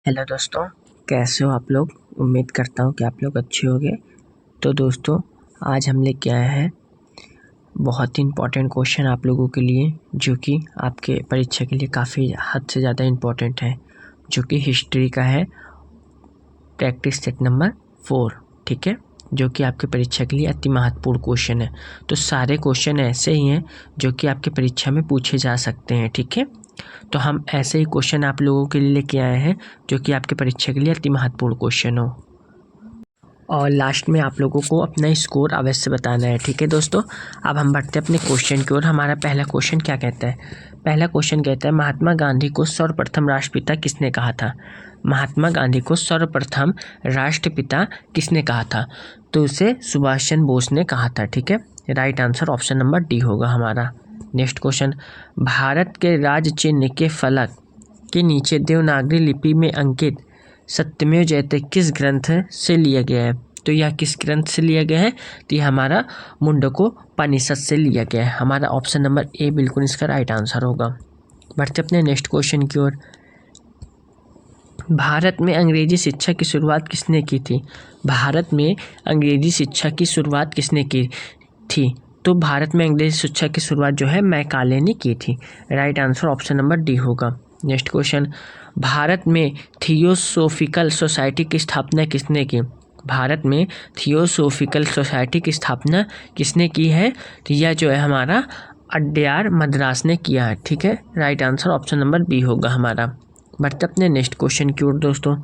Hello दोस्तों, कैसे हो आप लोग। उम्मीद करता हूँ कि आप लोग अच्छे होंगे। तो दोस्तों, आज हम लेके आए हैं बहुत ही इम्पोर्टेंट क्वेश्चन आप लोगों के लिए, जो कि आपके परीक्षा के लिए काफ़ी हद से ज़्यादा इम्पोर्टेंट है, जो कि हिस्ट्री का है। प्रैक्टिस सेट नंबर 4, ठीक है, जो कि आपके परीक्षा के लिए अति महत्वपूर्ण क्वेश्चन है। तो सारे क्वेश्चन ऐसे ही हैं जो कि आपके परीक्षा में पूछे जा सकते हैं, ठीक है। तो हम ऐसे ही क्वेश्चन आप लोगों के लिए लेके आए हैं जो कि आपके परीक्षा के लिए अति महत्वपूर्ण क्वेश्चन हो। और लास्ट में आप लोगों को अपना स्कोर अवश्य बताना है, ठीक है दोस्तों। अब हम बढ़ते हैं अपने क्वेश्चन की ओर। हमारा पहला क्वेश्चन क्या कहता है? पहला क्वेश्चन कहता है, महात्मा गांधी को सर्वप्रथम राष्ट्रपिता किसने कहा था? महात्मा गांधी को सर्वप्रथम राष्ट्रपिता किसने कहा था? तो उसे सुभाष चंद्र बोस ने कहा था, ठीक है। Right answer option number D होगा हमारा। नेक्स्ट क्वेश्चन, भारत के राज चिन्ह के फलक के नीचे देवनागरी लिपि में अंकित सत्यमेव जयते किस ग्रंथ से लिया गया है? तो यह किस ग्रंथ से लिया गया है? तो यह हमारा मुंडकोपनिषद से लिया गया है। हमारा ऑप्शन नंबर ए बिल्कुल इसका राइट आंसर होगा। बढ़ते अपने नेक्स्ट क्वेश्चन की ओर। भारत में अंग्रेजी शिक्षा की शुरुआत किसने की थी? भारत में अंग्रेजी शिक्षा की शुरुआत किसने की थी? तो भारत में अंग्रेजी शिक्षा की शुरुआत जो है मैकाले ने की थी। Right answer option number D होगा। नेक्स्ट क्वेश्चन, भारत में थियोसोफिकल सोसाइटी की स्थापना किसने की? भारत में थियोसोफिकल सोसाइटी की स्थापना किसने की है? तो यह जो है हमारा अड्यार मद्रास ने किया है, ठीक है। Right answer option number B होगा हमारा। बढ़ते अपने नेक्स्ट क्वेश्चन की ओर दोस्तों।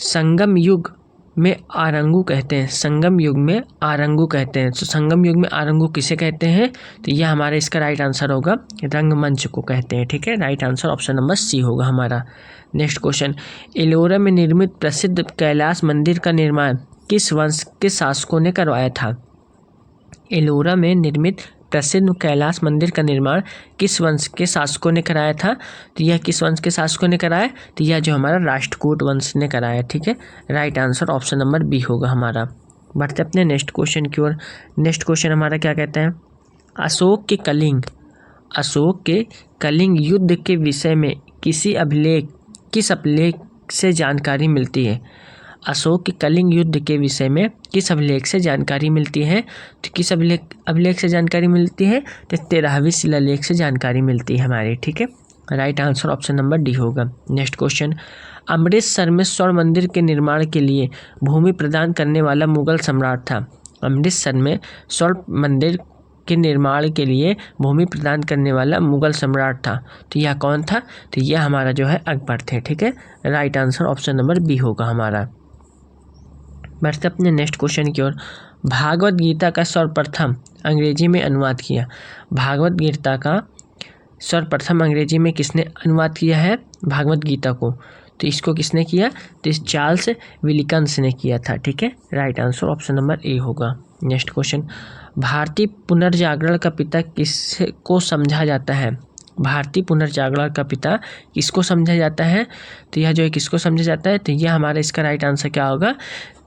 संगम युग में आरंगू कहते हैं। संगम युग में आरंगू कहते हैं। तो संगम युग में आरंगू किसे कहते हैं? तो यह हमारा इसका राइट आंसर होगा रंगमंच को कहते हैं, ठीक है। Right answer option number C होगा हमारा। नेक्स्ट क्वेश्चन, एलोरा में निर्मित प्रसिद्ध कैलाश मंदिर का निर्माण किस वंश के शासकों ने करवाया था? एलोरा में निर्मित प्रसिद्ध कैलाश मंदिर का निर्माण किस वंश के शासकों ने कराया था? तो यह किस वंश के शासकों ने कराया? तो यह जो हमारा राष्ट्रकूट वंश ने कराया, ठीक है। Right answer option number B होगा हमारा। बढ़ते अपने नेक्स्ट क्वेश्चन की ओर। नेक्स्ट क्वेश्चन हमारा क्या कहता है? अशोक के कलिंग युद्ध के विषय में किस अभिलेख से जानकारी मिलती है? अशोक के कलिंग युद्ध के विषय में किस अभिलेख से जानकारी मिलती है? तो किस अभिलेख से जानकारी मिलती है? तो 13वीं शिलालेख से जानकारी मिलती है हमारी, ठीक है। Right answer option number D होगा। नेक्स्ट क्वेश्चन, अमृतसर में स्वर्ण मंदिर के निर्माण के लिए भूमि प्रदान करने वाला मुगल सम्राट था। अमृतसर में स्वर्ण मंदिर के निर्माण के लिए भूमि प्रदान करने वाला मुगल सम्राट था। तो यह कौन था? तो यह हमारा जो है अकबर थे, ठीक है। Right answer option number B होगा हमारा। बढ़ते अपने नेक्स्ट क्वेश्चन की ओर। भागवत गीता का सर्वप्रथम अंग्रेजी में अनुवाद किया। भागवत गीता का सर्वप्रथम अंग्रेजी में किसने अनुवाद किया है भागवत गीता को? तो इसको किसने किया? तो इस चार्ल्स विलिकन्स ने किया था, ठीक है। Right answer option number A होगा। नेक्स्ट क्वेश्चन, भारतीय पुनर्जागरण का पिता किसको समझा जाता है? भारतीय पुनर्जागरण का पिता किसको समझा जाता है? तो यह जो है किसको समझा जाता है? तो यह हमारा इसका राइट आंसर क्या होगा?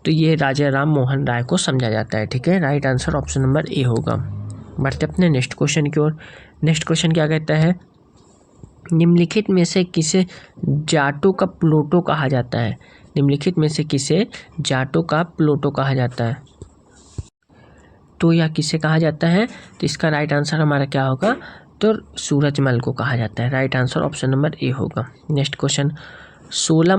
तो ये राजा राम मोहन राय को समझा जाता है, ठीक है। Right answer option number A होगा। बढ़ते अपने नेक्स्ट क्वेश्चन की ओर। नेक्स्ट क्वेश्चन क्या कहता है? निम्नलिखित में से किसे जाटों का प्लूटो कहा जाता है? निम्नलिखित में से किसे जाटों का प्लूटो कहा जाता है? तो यह किसे कहा जाता है? तो इसका राइट आंसर हमारा क्या होगा? तो सूरजमल को कहा जाता है। Right answer option number A होगा। नेक्स्ट क्वेश्चन, 16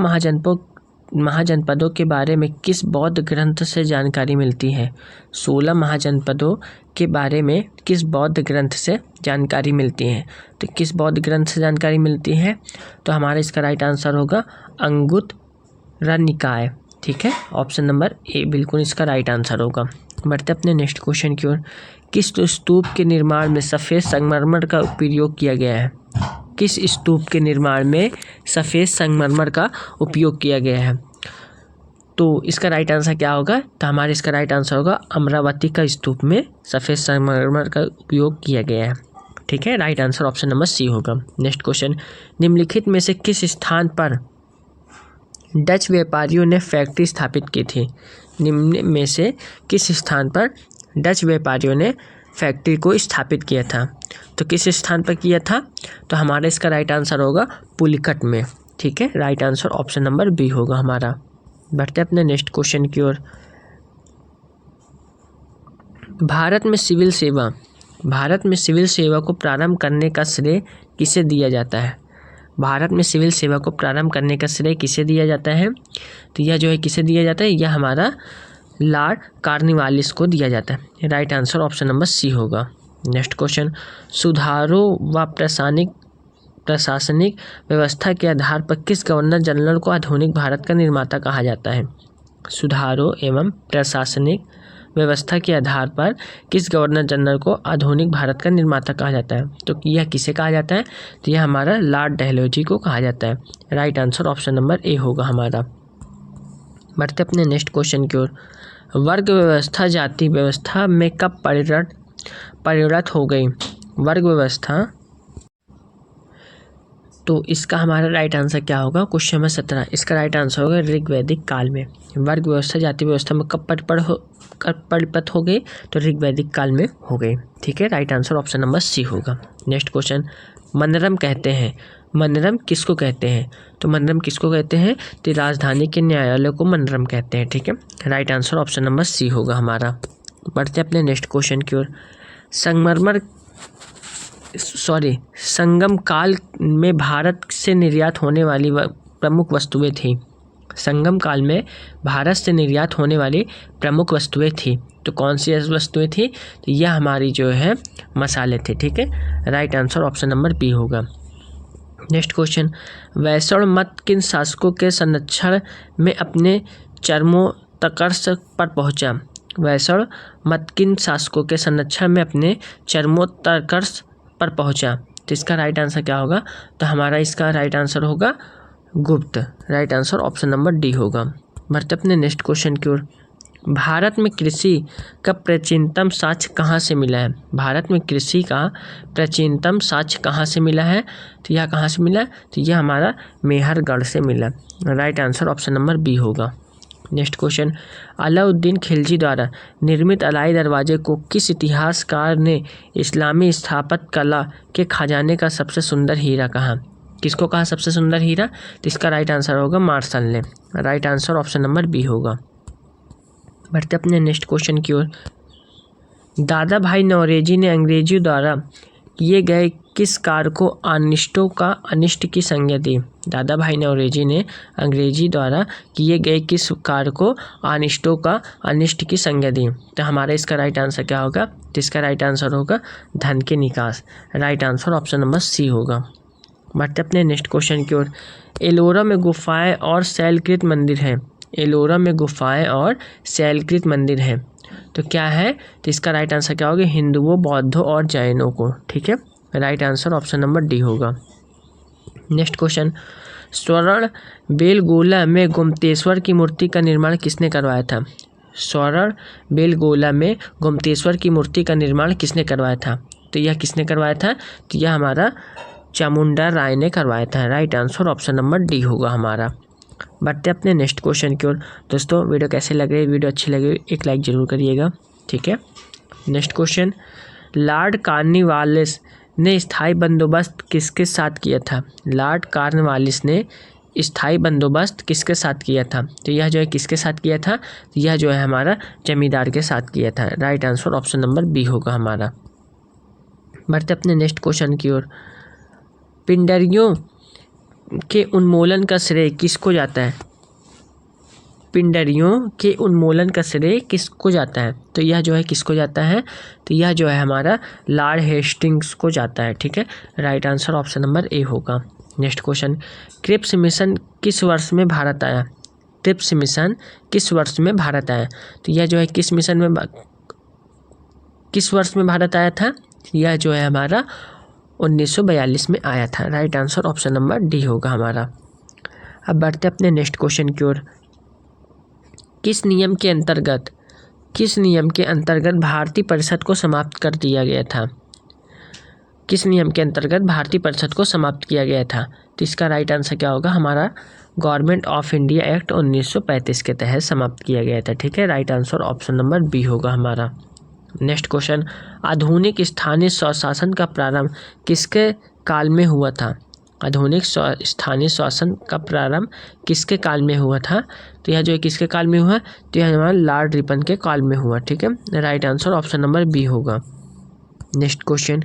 महाजनपदों के बारे में किस बौद्ध ग्रंथ से जानकारी मिलती है? 16 महाजनपदों के बारे में किस बौद्ध ग्रंथ से जानकारी मिलती है? तो किस बौद्ध ग्रंथ से जानकारी मिलती है? तो हमारा इसका राइट आंसर होगा अंगुत्तर निकाय, ठीक है। ऑप्शन नंबर ए बिल्कुल इसका राइट आंसर होगा। बढ़ते अपने नेक्स्ट क्वेश्चन की ओर। किस स्तूप के निर्माण में सफ़ेद संगमरमर का उपयोग किया गया है? किस स्तूप के निर्माण में सफ़ेद संगमरमर का उपयोग किया गया है? तो इसका राइट आंसर क्या होगा? तो हमारे इसका राइट आंसर होगा अमरावती का स्तूप में सफ़ेद संगमरमर का उपयोग किया गया है, ठीक है। Right answer option number C होगा। नेक्स्ट क्वेश्चन, निम्नलिखित में से किस स्थान पर डच व्यापारियों ने फैक्ट्री स्थापित की थी? निम्न में से किस स्थान पर डच व्यापारियों ने फैक्ट्री को स्थापित किया था? तो किस स्थान पर किया था? तो हमारा इसका राइट आंसर होगा पुलिकट में, ठीक है, right answer option number B होगा हमारा। बढ़ते अपने नेक्स्ट क्वेश्चन की ओर। भारत में सिविल सेवा को प्रारंभ करने का श्रेय किसे दिया जाता है? भारत में सिविल सेवा को प्रारंभ करने का श्रेय किसे दिया जाता है? तो यह जो है किसे दिया जाता है? यह हमारा लॉर्ड कॉर्नवालिस को दिया जाता है। Right answer option number C होगा। नेक्स्ट क्वेश्चन, सुधारों व प्रशासनिक व्यवस्था के आधार पर किस गवर्नर जनरल को आधुनिक भारत का निर्माता कहा जाता है? सुधारों एवं प्रशासनिक व्यवस्था के आधार पर किस गवर्नर जनरल को आधुनिक भारत का निर्माता कहा जाता है? तो यह किसे कहा जाता है? तो यह हमारा लॉर्ड डलहौजी को कहा जाता है। Right answer option number A होगा हमारा। बढ़ते अपने नेक्स्ट क्वेश्चन की ओर। वर्ग व्यवस्था जाति व्यवस्था में कब परिणत हो गई? वर्ग व्यवस्था, तो इसका हमारा राइट आंसर क्या होगा? क्वेश्चन नंबर 17, इसका राइट आंसर होगा ऋग्वैदिक काल में। वर्ग व्यवस्था जाति व्यवस्था में कब परिपत हो गई? तो ऋग्वैदिक काल में हो गई। ठीक है, right answer option number C होगा। नेक्स्ट क्वेश्चन, मनरम कहते हैं, मनरम किसको कहते हैं? तो मनरम किसको कहते हैं? तो राजधानी के न्यायालय को मनरम कहते हैं। ठीक है, right answer option number C होगा हमारा। बढ़ते अपने नेक्स्ट क्वेश्चन की ओर। संगम काल में भारत से निर्यात होने वाली प्रमुख वस्तुएं थी। संगम काल में भारत से निर्यात होने वाली प्रमुख वस्तुएं थी, तो कौन सी वस्तुएं थी? तो यह हमारी जो है मसाले थे। ठीक है, right answer option number B होगा। नेक्स्ट क्वेश्चन, वैष्णव मत किन शासकों के संरक्षण में अपने चरमोत्कर्ष पर पहुंचा? वैष्णव मत किन शासकों के संरक्षण में अपने चरमोत्कर्ष पर पहुंचा? तो इसका राइट आंसर क्या होगा? तो हमारा इसका राइट आंसर होगा गुप्त। Right answer option number D होगा। बढ़ते अपने नेक्स्ट क्वेश्चन की ओर। भारत में कृषि का प्राचीनतम साक्ष्य कहाँ से मिला है? भारत में कृषि का प्राचीनतम साक्ष्य कहाँ से मिला है? तो यह कहाँ से मिला? तो यह हमारा मेहरगढ़ से मिला। Right answer option number B होगा। नेक्स्ट क्वेश्चन, अलाउद्दीन खिलजी द्वारा निर्मित अलाई दरवाजे को किस इतिहासकार ने इस्लामी स्थापत्य कला के खजाने का सबसे सुंदर हीरा कहा? किसको कहा सबसे सुंदर हीरा? तो इसका राइट आंसर होगा मार्शल ने। Right answer option number B होगा। बढ़ते अपने नेक्स्ट क्वेश्चन की ओर। दादा भाई नौरोजी ने अंग्रेजों द्वारा किए गए किस कार्य को अनिष्टों का अनिष्ट की संज्ञा दी? दादा भाई नौरोजी ने अंग्रेजी द्वारा किए गए किस कार्य को अनिष्टों का अनिष्ट की संज्ञा दी? तो हमारा इसका राइट आंसर क्या होगा? तो इसका राइट आंसर होगा धन के निकास। Right answer option number C होगा। बढ़ते अपने नेक्स्ट क्वेश्चन की ओर। एलोरा में गुफाएं और शैलकृत मंदिर हैं। एलोरा में गुफाएं और शैलकृत मंदिर हैं, तो क्या है? तो इसका राइट आंसर क्या होगा? हिंदुओं, बौद्धों और जैनों को। ठीक है, right answer option number D होगा। नेक्स्ट क्वेश्चन, स्वर्ण बेलगोला में गोमतेश्वर की मूर्ति का निर्माण किसने करवाया था? स्वर्ण बेलगोला में गोमतेश्वर की मूर्ति का निर्माण किसने करवाया था? तो यह किसने करवाया था? तो यह हमारा चामुंडा राय ने करवाया था। Right answer option number D होगा हमारा। बढ़ते अपने नेक्स्ट क्वेश्चन की ओर। दोस्तों वीडियो कैसे लग रही है? वीडियो अच्छी लगे एक लाइक ज़रूर करिएगा। ठीक है, नेक्स्ट क्वेश्चन, लॉर्ड कॉर्नवालिस ने स्थायी बंदोबस्त किसके साथ किया था? लॉर्ड कॉर्नवालिस ने स्थायी बंदोबस्त किसके साथ किया था? तो यह जो है किसके साथ किया था? तो यह जो है हमारा जमींदार के साथ किया था। Right answer option number B होगा हमारा। बढ़ते अपने नेक्स्ट क्वेश्चन की ओर। पिंडरियों के उन्मूलन का श्रेय किसको जाता है? पिंडरियों के उन्मूलन का श्रेय किसको जाता है? तो यह जो है किसको जाता है? तो यह जो है हमारा लॉर्ड हेस्टिंग्स को जाता है। ठीक है, right answer option number A होगा। नेक्स्ट क्वेश्चन, क्रिप्स मिशन किस वर्ष में भारत आया? क्रिप्स मिशन किस वर्ष में भारत आया? तो यह जो है किस मिशन में किस वर्ष में भारत आया था? यह जो है हमारा 1942 में आया था। Right answer option number D होगा हमारा। अब बढ़ते अपने नेक्स्ट क्वेश्चन की ओर। किस नियम के अंतर्गत भारतीय परिषद को समाप्त कर दिया गया था? किस नियम के अंतर्गत भारतीय परिषद को समाप्त किया गया था? तो इसका राइट आंसर क्या होगा? हमारा गवर्नमेंट ऑफ इंडिया एक्ट 1935 के तहत समाप्त किया गया था। ठीक है, right answer option number B होगा हमारा। नेक्स्ट क्वेश्चन, आधुनिक स्थानीय स्वशासन का प्रारंभ किसके काल में हुआ था? आधुनिक स्थानीय शासन का प्रारंभ किसके काल में हुआ था? तो यह जो है किसके काल में हुआ? तो यह हमारा लॉर्ड रिपन के काल में हुआ। ठीक है, right answer option number B होगा। नेक्स्ट क्वेश्चन,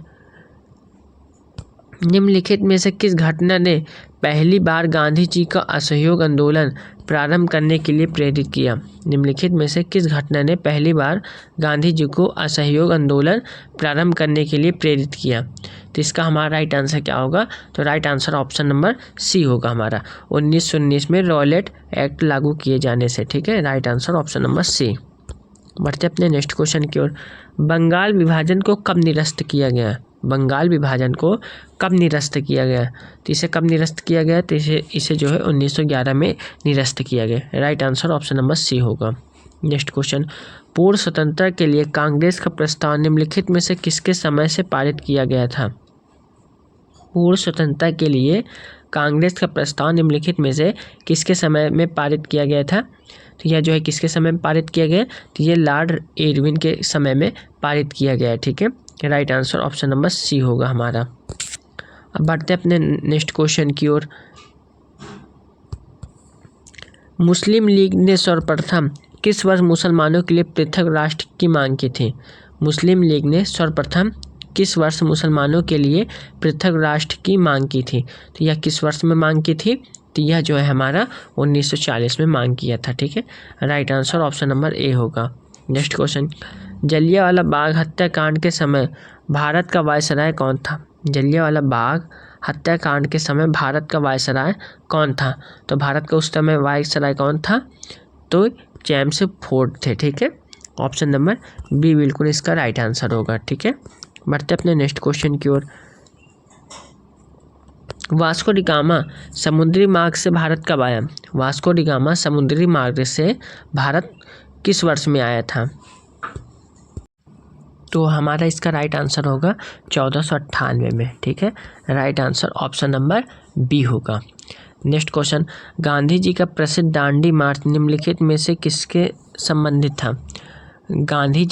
निम्नलिखित में से किस घटना ने पहली बार गांधी जी का असहयोग आंदोलन प्रारंभ करने के लिए प्रेरित किया? निम्नलिखित में से किस घटना ने पहली बार गांधी जी को असहयोग आंदोलन प्रारंभ करने के लिए प्रेरित किया? तो इसका हमारा राइट आंसर क्या होगा? तो right answer option number C होगा हमारा, 1919 में रॉलेट एक्ट लागू किए जाने से। ठीक है, right answer option number C. बढ़ते अपने नेक्स्ट क्वेश्चन की ओर, बंगाल विभाजन को कब निरस्त किया गया? बंगाल विभाजन को कब निरस्त किया गया? तो इसे कब निरस्त किया गया? तो इसे जो है 1911 में निरस्त किया गया। Right answer option number C होगा। नेक्स्ट क्वेश्चन, पूर्ण स्वतंत्रता के लिए कांग्रेस का प्रस्ताव निम्नलिखित में से किसके समय से पारित किया गया था? पूर्ण स्वतंत्रता के लिए कांग्रेस का प्रस्ताव निम्नलिखित में से किसके समय में पारित किया गया था? तो यह जो है किसके समय में पारित किया गया? तो ये लॉर्ड इरविन के समय में पारित किया गया है। ठीक है, right answer option number C होगा हमारा। अब बढ़ते अपने नेक्स्ट क्वेश्चन की ओर, मुस्लिम लीग ने सर्वप्रथम किस वर्ष मुसलमानों के लिए पृथक राष्ट्र की मांग की थी? मुस्लिम लीग ने सर्वप्रथम किस वर्ष मुसलमानों के लिए पृथक राष्ट्र की मांग की थी? तो यह किस वर्ष में मांग की थी? तो यह जो है हमारा 1940 में मांग किया था। ठीक है, right answer option number A होगा। नेक्स्ट क्वेश्चन, जलियांवाला बाग हत्याकांड के समय भारत का वायसराय कौन था? जलियांवाला बाग हत्याकांड के समय भारत का वायसराय कौन था? तो भारत का उस समय वायसराय कौन था? तो जेम्स फोर्ड थे। ठीक है, ऑप्शन नंबर बी बिल्कुल इसका राइट आंसर होगा। ठीक है, बढ़ते अपने नेक्स्ट क्वेश्चन की ओर, वास्को डी गामा समुद्री मार्ग से भारत कब आया? वास्को डी गामा समुद्री मार्ग से भारत किस वर्ष में आया था? तो हमारा इसका राइट आंसर होगा 1498 में। ठीक है, right answer option number B होगा। नेक्स्ट क्वेश्चन, गांधी जी का प्रसिद्ध दांडी मार्च निम्नलिखित में से किसके संबंधित था? गांधी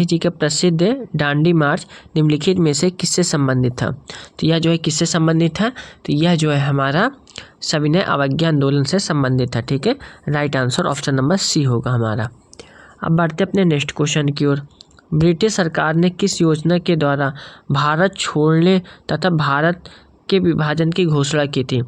जी का प्रसिद्ध दांडी मार्च निम्नलिखित में से किससे संबंधित था? तो यह जो है किससे संबंधित था? तो यह जो है हमारा सविनय अवज्ञा आंदोलन से संबंधित था। ठीक है, right answer option number C होगा हमारा। अब बढ़ते अपने नेक्स्ट क्वेश्चन की ओर, ब्रिटिश सरकार ने किस योजना के द्वारा भारत छोड़ने तथा भारत के विभाजन की घोषणा की थी?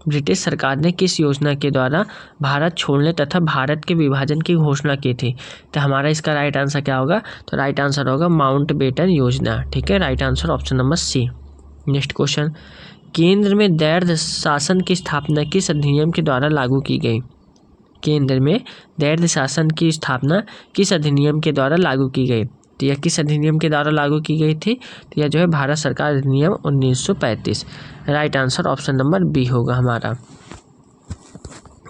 ब्रिटिश सरकार ने किस योजना के द्वारा भारत छोड़ने तथा भारत के विभाजन की घोषणा की थी? तो हमारा इसका राइट आंसर क्या होगा? तो राइट आंसर होगा माउंटबेटन योजना। ठीक है, right answer option number C. Next question, केंद्र में दैर्ध्य शासन की स्थापना किस अधिनियम के द्वारा लागू की गई? केंद्र में दैर्ध्य शासन की स्थापना किस अधिनियम के द्वारा लागू की गई? तो यह किस अधिनियम के द्वारा लागू की गई थी? तो यह जो है भारत सरकार अधिनियम 1935। Right answer option number B होगा हमारा।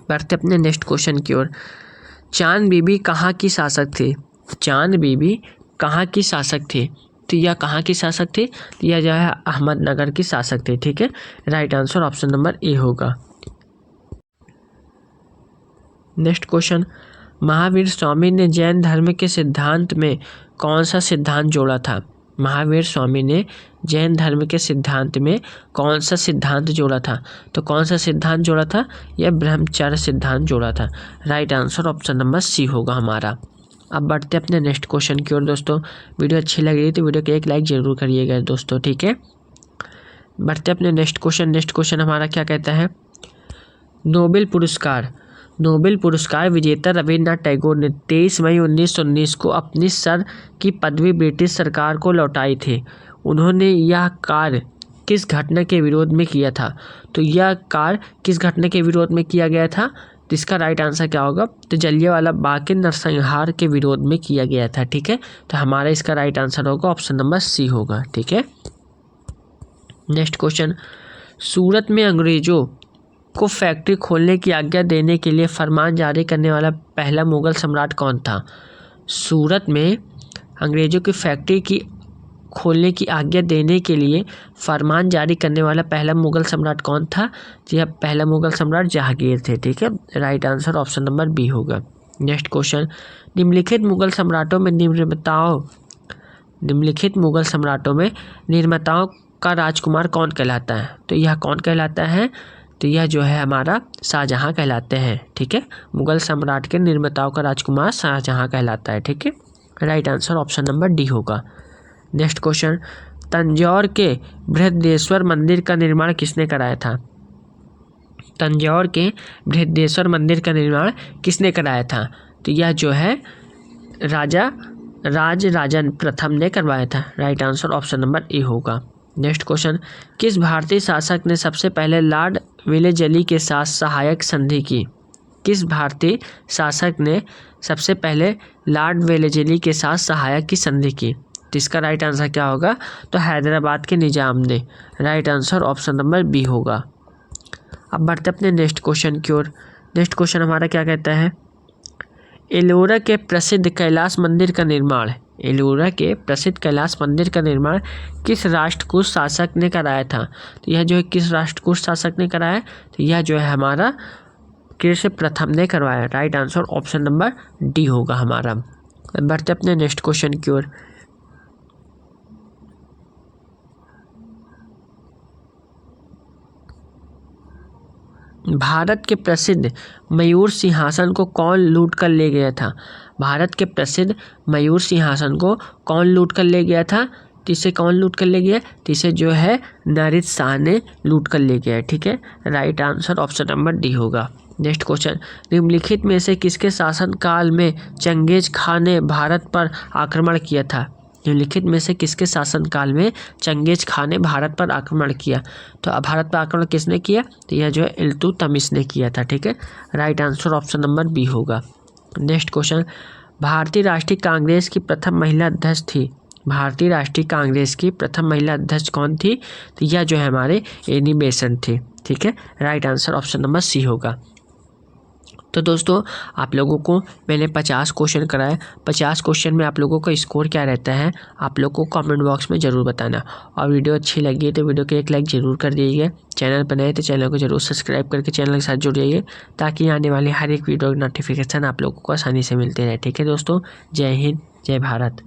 बढ़ते अपने नेक्स्ट क्वेश्चन की ओर, चांद बीबी कहाँ की शासक थी? चांद बीबी कहाँ की शासक थी? तो यह कहाँ की शासक थी? तो यह जो है अहमदनगर की शासक थी। ठीक है, right answer option number A होगा। नेक्स्ट क्वेश्चन, महावीर स्वामी ने जैन धर्म के सिद्धांत में कौन सा सिद्धांत जोड़ा था? महावीर स्वामी ने जैन धर्म के सिद्धांत में कौन सा सिद्धांत जोड़ा था? तो कौन सा सिद्धांत जोड़ा था? यह ब्रह्मचर्य सिद्धांत जोड़ा था। Right answer option number C होगा हमारा। अब बढ़ते अपने नेक्स्ट क्वेश्चन की ओर। दोस्तों, वीडियो अच्छी लग रही तो वीडियो को एक लाइक जरूर करिएगा दोस्तों। ठीक है, बढ़ते अपने नेक्स्ट क्वेश्चन हमारा क्या कहता है, नोबेल पुरस्कार विजेता रविन्द्रनाथ टैगोर ने 23 मई 1919 को अपनी सर की पदवी ब्रिटिश सरकार को लौटाई थी। उन्होंने यह कार्य किस घटना के विरोध में किया था? तो यह कार्य किस घटना के विरोध में किया गया था? तो इसका राइट आंसर क्या होगा? तो जलियांवाला बाग के नरसंहार के विरोध में किया गया था। ठीक है, तो हमारा इसका राइट आंसर होगा ऑप्शन नंबर सी होगा। ठीक है, नेक्स्ट क्वेश्चन, सूरत में अंग्रेजों को फैक्ट्री खोलने की आज्ञा देने के लिए फरमान जारी करने वाला पहला मुगल सम्राट कौन था? सूरत में अंग्रेजों की फैक्ट्री की खोलने की आज्ञा देने के लिए फरमान जारी करने वाला पहला मुगल सम्राट कौन था? यह पहला मुगल सम्राट जहांगीर थे। ठीक है, right answer option number B होगा। नेक्स्ट क्वेश्चन, निम्नलिखित मुगल सम्राटों में निर्माताओं का राजकुमार कौन कहलाता है? तो यह कौन कहलाता है? तो यह जो है हमारा शाहजहाँ कहलाते हैं। ठीक है, मुगल सम्राट के निर्माताओं का राजकुमार शाहजहाँ कहलाता है। ठीक है, right answer option number D होगा। नेक्स्ट क्वेश्चन, तंजौर के बृहदेश्वर मंदिर का निर्माण किसने कराया था? तंजौर के बृहदेश्वर मंदिर का निर्माण किसने कराया था? तो यह जो है राजराजन प्रथम ने करवाया था। Right answer option number A होगा। नेक्स्ट क्वेश्चन, किस भारतीय शासक ने सबसे पहले लॉर्ड वेलेजली के साथ सहायक संधि की? किस भारतीय शासक ने सबसे पहले लॉर्ड वेलेजली के साथ सहायक की संधि की? तो इसका राइट आंसर क्या होगा? तो हैदराबाद के निजाम ने। Right answer option number B होगा। अब बढ़ते अपने नेक्स्ट क्वेश्चन की ओर। नेक्स्ट क्वेश्चन हमारा क्या कहता है? एलोरा के प्रसिद्ध कैलाश मंदिर का निर्माण, एलोरा के प्रसिद्ध कैलाश मंदिर का निर्माण किस राष्ट्रकूट शासक ने कराया था? तो यह जो है किस राष्ट्रकूट शासक ने कराया? तो यह जो है हमारा कृष्ण प्रथम ने करवाया। Right answer option number D होगा हमारा। बढ़ते अपने नेक्स्ट क्वेश्चन की ओर। भारत के प्रसिद्ध मयूर सिंहासन को कौन लूट कर ले गया था? भारत के प्रसिद्ध मयूर सिंहासन को कौन लूट कर ले गया था? तो इसे कौन लूट कर ले गया? तो इसे जो है नारिद शाह ने लूट कर ले गया। ठीक है, right answer option number D होगा। नेक्स्ट क्वेश्चन, निम्नलिखित में से किसके शासनकाल में चंगेज खान ने भारत पर आक्रमण किया था? निम्नलिखित में से किसके शासनकाल में चंगेज खान ने भारत पर आक्रमण किया? तो भारत पर आक्रमण किसने किया? तो यह जो है इल्तुतमिश ने किया था। ठीक है, right answer option number B होगा। नेक्स्ट क्वेश्चन, भारतीय राष्ट्रीय कांग्रेस की प्रथम महिला अध्यक्ष थी? भारतीय राष्ट्रीय कांग्रेस की प्रथम महिला अध्यक्ष कौन थी? तो यह जो है हमारे एनी बेसेंट थी। ठीक है, right answer option number C होगा। तो दोस्तों आप लोगों को मैंने 50 क्वेश्चन कराए। 50 क्वेश्चन में आप लोगों का स्कोर क्या रहता है आप लोग को कमेंट बॉक्स में ज़रूर बताना। और वीडियो अच्छी लगी तो वीडियो को एक लाइक ज़रूर कर दीजिए। चैनल पर नए तो चैनल को जरूर सब्सक्राइब करके चैनल के साथ जुड़ जाइए, ताकि आने वाली हर एक वीडियो की नोटिफिकेशन आप लोगों को आसानी से मिलते रहे। ठीक है दोस्तों, जय हिंद, जय भारत।